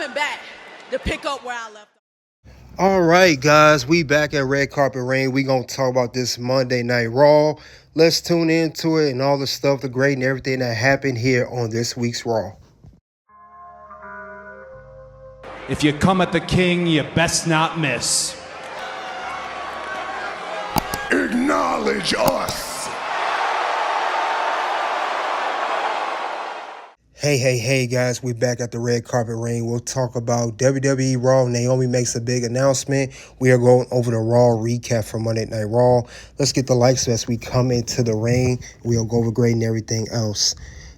coming back to pick up where I left off. All right, guys, we back at Red Carpet Rain. We gonna talk about this Monday Night Raw. Let's tune into it and all the stuff, the great and everything that happened here on this week's Raw. If you come at the king, you best not miss. Acknowledge us. Hey, guys, we back at the Red Carpet Rain. We'll talk about WWE Raw. Naomi makes a big announcement. We are going over the Raw recap for Monday Night Raw. Let's get the likes as we come into the ring. We'll go over great and everything else.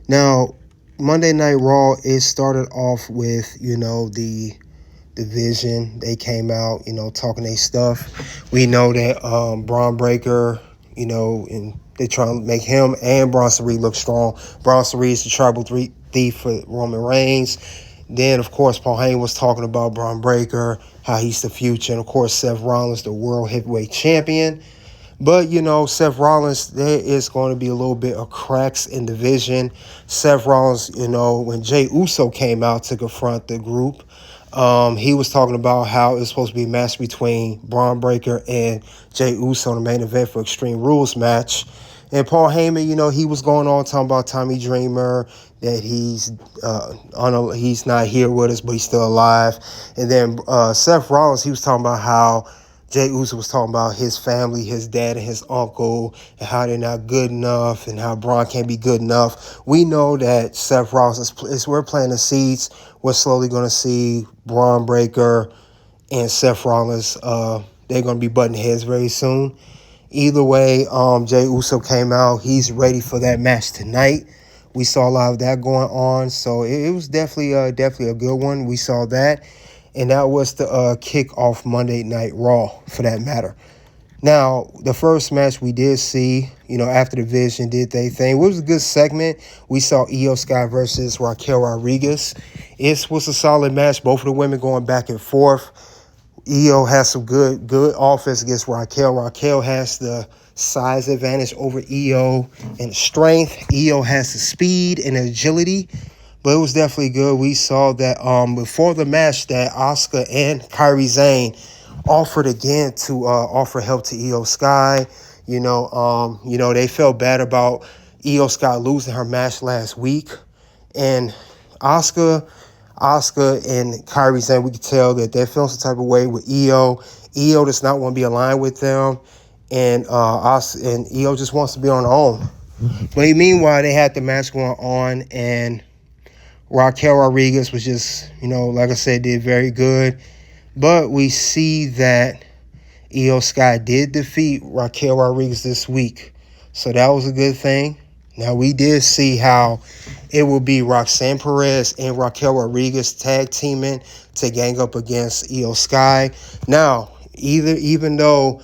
Now, Monday Night Raw, it started off with, the division. They came out, talking their stuff. We know that Bron Breakker, and they try to make him and Bronson Reed look strong. Bronson Reed is the tribal thief for Roman Reigns. Then, of course, Paul Heyman was talking about Bron Breakker, how he's the future. And, of course, Seth Rollins, the world heavyweight champion. But, Seth Rollins, there is going to be a little bit of cracks in division. Seth Rollins, when Jey Uso came out to confront the group, he was talking about how it's supposed to be a match between Bron Breakker and Jey Uso in the main event for Extreme Rules match. And Paul Heyman, he was going on talking about Tommy Dreamer, that he's not here with us, but he's still alive. And then Seth Rollins, he was talking about how Jey Uso was talking about his family, his dad and his uncle, and how they're not good enough and how Braun can't be good enough. We know that Seth Rollins, we're planting the seeds. We're slowly going to see Bron Breakker and Seth Rollins. They're going to be butting heads very soon. Either way, Jey Uso came out. He's ready for that match tonight. We saw a lot of that going on, so it was definitely a good one. We saw that, and that was the kick off Monday Night Raw, for that matter. Now, the first match we did see, after the Division did their thing, it was a good segment. We saw Io Sky versus Raquel Rodriguez. It was a solid match. Both of the women going back and forth. Io has some good offense against Raquel. Raquel has the size advantage over Io and strength. Io has the speed and agility, but it was definitely good. We saw that before the match that Asuka and Kairi Sane offered again to offer help to Io Sky. They felt bad about Io Sky losing her match last week, and Asuka and Kairi Sane, we could tell that they're feeling some type of way with Io. Io does not want to be aligned with them, and Io just wants to be on her own. But meanwhile, they had the match going on, and Raquel Rodriguez was just, like I said, did very good. But we see that Io Sky did defeat Raquel Rodriguez this week, so that was a good thing. Now, we did see how it will be Roxanne Perez and Raquel Rodriguez tag teaming to gang up against Io Sky. Now, even though,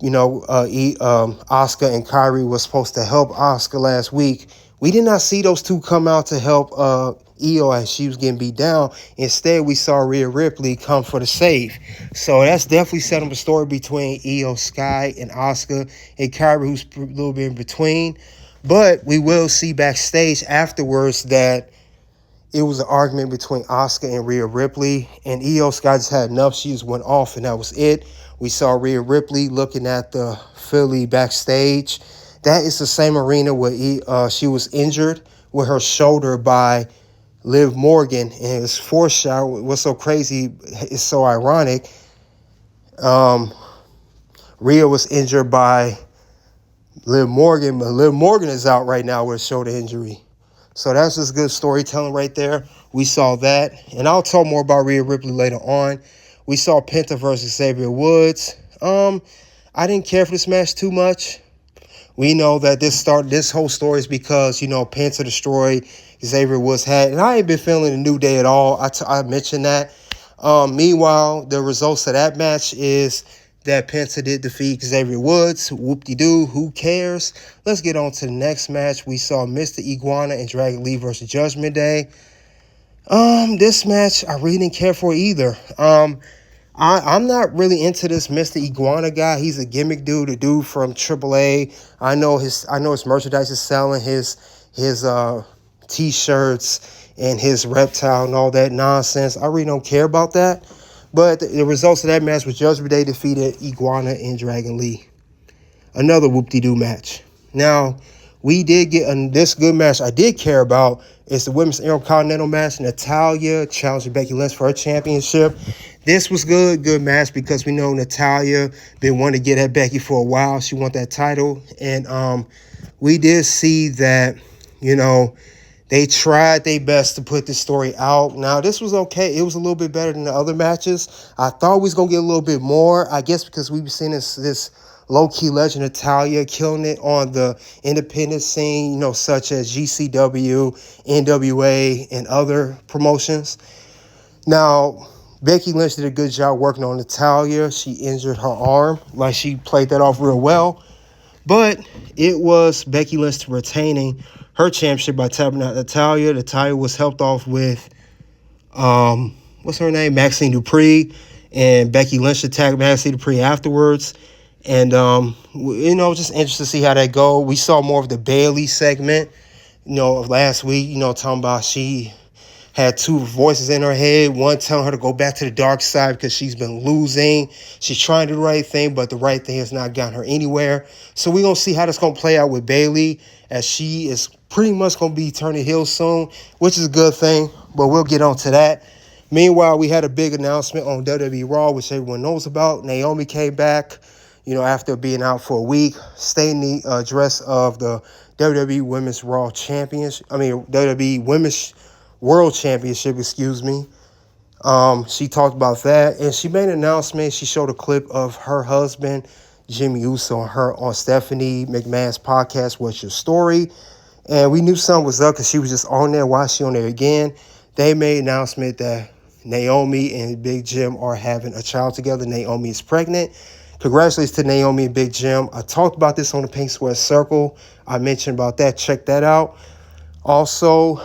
Asuka and Kairi was supposed to help Asuka last week, we did not see those two come out to help Io as she was getting beat down. Instead, we saw Rhea Ripley come for the save. So that's definitely setting up a story between Io Sky and Asuka, and Kairi, who's a little bit in between. But we will see backstage afterwards that it was an argument between Asuka and Rhea Ripley, and Io Sky just had enough. She just went off, and that was it. We saw Rhea Ripley looking at the Philly backstage. That is the same arena where she was injured with her shoulder by Liv Morgan, and it's foreshadowed. What's so crazy, it's so ironic. Rhea was injured by Liv Morgan, but Liv Morgan is out right now with a shoulder injury. So that's just good storytelling right there. We saw that. And I'll talk more about Rhea Ripley later on. We saw Penta versus Xavier Woods. I didn't care for this match too much. We know that this whole story is because, Penta destroyed Xavier Woods' hat. And I ain't been feeling the New Day at all. I mentioned that. Meanwhile, the results of that match is that Penta did defeat Xavier Woods. Whoop-de-doo, who cares? Let's get on to the next match. We saw Mr. Iguana and Dragon Lee versus Judgment Day. This match, I really didn't care for either. I'm not really into this Mr. Iguana guy. He's a gimmick dude, a dude from AAA. I know his merchandise is selling. His T-shirts and his reptile and all that nonsense. I really don't care about that. But the results of that match was Judgment Day defeated Iguana and Dragon Lee. Another whoop-de-doo match. Now, we did get this good match I did care about. It's the Women's Intercontinental match. Natalya challenging Becky Lynch for her championship. This was good match because we know Natalya been wanting to get at Becky for a while. She won that title. And we did see that, they tried their best to put this story out. Now, this was okay. It was a little bit better than the other matches. I thought we was going to get a little bit more, I guess, because we've seen this low-key legend Natalya killing it on the independent scene, such as GCW, NWA, and other promotions. Now, Becky Lynch did a good job working on Natalya. She injured her arm. She played that off real well. But it was Becky Lynch retaining her championship by tapping out Natalya. Natalya was helped off with, what's her name? Maxine Dupree. And Becky Lynch attacked Maxine Dupree afterwards. And, just interested to see how that go. We saw more of the Bayley segment, of last week, talking about she had two voices in her head, one telling her to go back to the dark side because she's been losing. She's trying to do the right thing, but the right thing has not gotten her anywhere. So we're going to see how that's going to play out with Bayley, as she is pretty much going to be turning heel soon, which is a good thing, but we'll get on to that. Meanwhile, we had a big announcement on WWE Raw, which everyone knows about. Naomi came back, after being out for a week, staying in the dress of the WWE Women's Raw WWE Women's World Championship, She talked about that, and she made an announcement. She showed a clip of her husband, Jey Uso, and her on Stephanie McMahon's podcast, What's Your Story? And we knew something was up because she was just on there. Why is she on there again? They made an announcement that Naomi and Big Jim are having a child together. Naomi is pregnant. Congratulations to Naomi and Big Jim. I talked about this on the Pink Square Circle. I mentioned about that. Check that out. Also,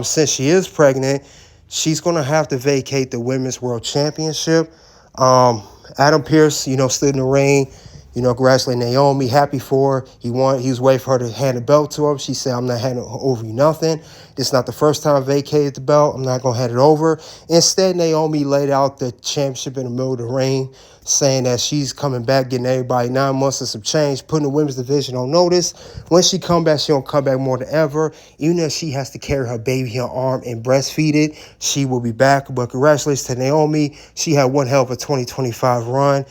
since she is pregnant, she's going to have to vacate the Women's World Championship. Adam Pearce, stood in the ring, congratulating Naomi, happy for her. He was waiting for her to hand the belt to him. She said, I'm not handing over you nothing. This is not the first time I vacated the belt. I'm not going to hand it over. Instead, Naomi laid out the championship in the middle of the ring, saying that she's coming back, getting everybody 9 months of some change, putting the women's division on notice. When she come back, she don't come back more than ever. Even if she has to carry her baby in her arm and breastfeed it, she will be back. But congratulations to Naomi. She had one hell of a 2025 run.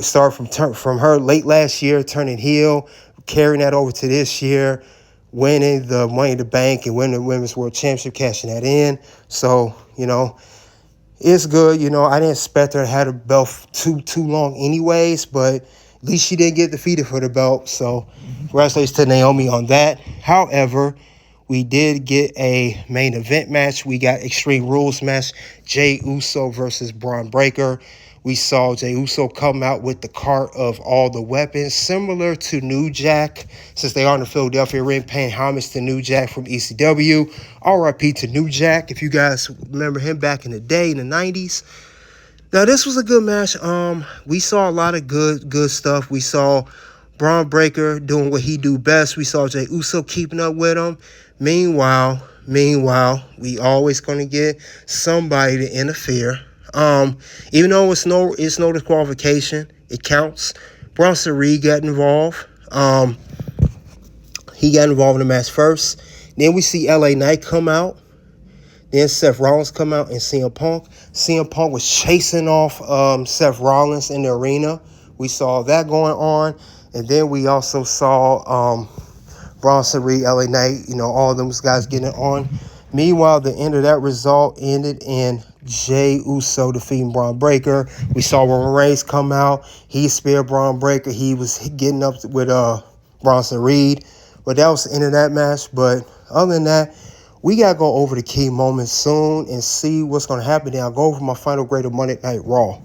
Start from her late last year, turning heel, carrying that over to this year, winning the Money in the Bank and winning the Women's World Championship, cashing that in. So, it's good. I didn't expect her to have the belt too long anyways, but at least she didn't get defeated for the belt. So congratulations to Naomi on that. However, we did get a main event match. We got Extreme Rules match, Jey Uso versus Bron Breakker. We saw Jey Uso come out with the cart of all the weapons, similar to New Jack, since they are in the Philadelphia ring, paying homage to New Jack from ECW. RIP to New Jack, if you guys remember him back in the day, in the 90s. Now, this was a good match. We saw a lot of good stuff. We saw Bron Breakker doing what he do best. We saw Jey Uso keeping up with him. Meanwhile, we always going to get somebody to interfere. Even though it's no disqualification, it counts. Bronson Reed got involved. He got involved in the match first. Then we see LA Knight come out. Then Seth Rollins come out and CM Punk. CM Punk was chasing off Seth Rollins in the arena. We saw that going on. And then we also saw Bronson Reed, LA Knight, all of them guys getting it on. Meanwhile, the end of that result ended in Jey Uso defeating Bron Breakker. We saw Roman Reigns come out. He speared Bron Breakker. He was getting up with Bronson Reed. But that was the end of that match. But other than that, we got to go over the key moments soon and see what's going to happen. Then I'll go over my final grade of Monday Night Raw.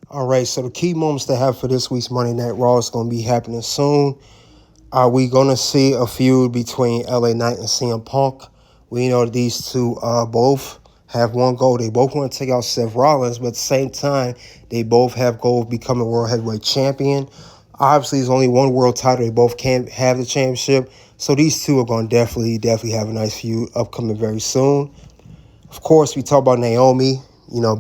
All right, so the key moments to have for this week's Monday Night Raw is going to be happening soon. Are we going to see a feud between LA Knight and CM Punk? We know these two both have one goal. They both want to take out Seth Rollins, but at the same time, they both have goal of becoming World Heavyweight Champion. Obviously, there's only one world title. They both can't have the championship. So these two are going to definitely have a nice feud upcoming very soon. Of course, we talk about Naomi,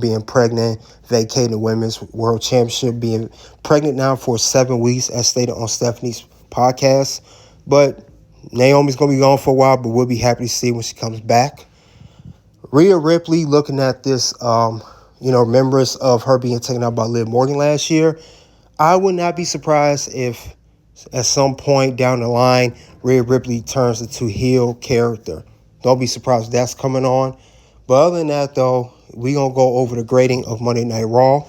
being pregnant, vacating the Women's World Championship, being pregnant now for 7 weeks, as stated on Stephanie's podcast. But Naomi's going to be gone for a while, but we'll be happy to see when she comes back. Rhea Ripley, looking at this, remembrance of her being taken out by Liv Morgan last year, I would not be surprised if at some point down the line, Rhea Ripley turns into heel character. Don't be surprised if that's coming on. But other than that, though, we're going to go over the grading of Monday Night Raw.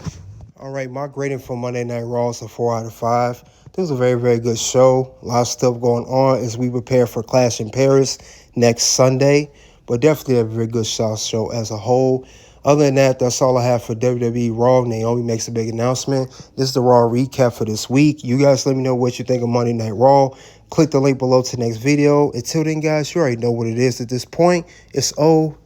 All right, my grading for Monday Night Raw is a 4 out of 5. This was a very, very good show. A lot of stuff going on as we prepare for Clash in Paris next Sunday. But definitely a very good show as a whole. Other than that, that's all I have for WWE Raw. Naomi makes a big announcement. This is the Raw recap for this week. You guys let me know what you think of Monday Night Raw. Click the link below to the next video. Until then, guys, you already know what it is at this point. It's OUT.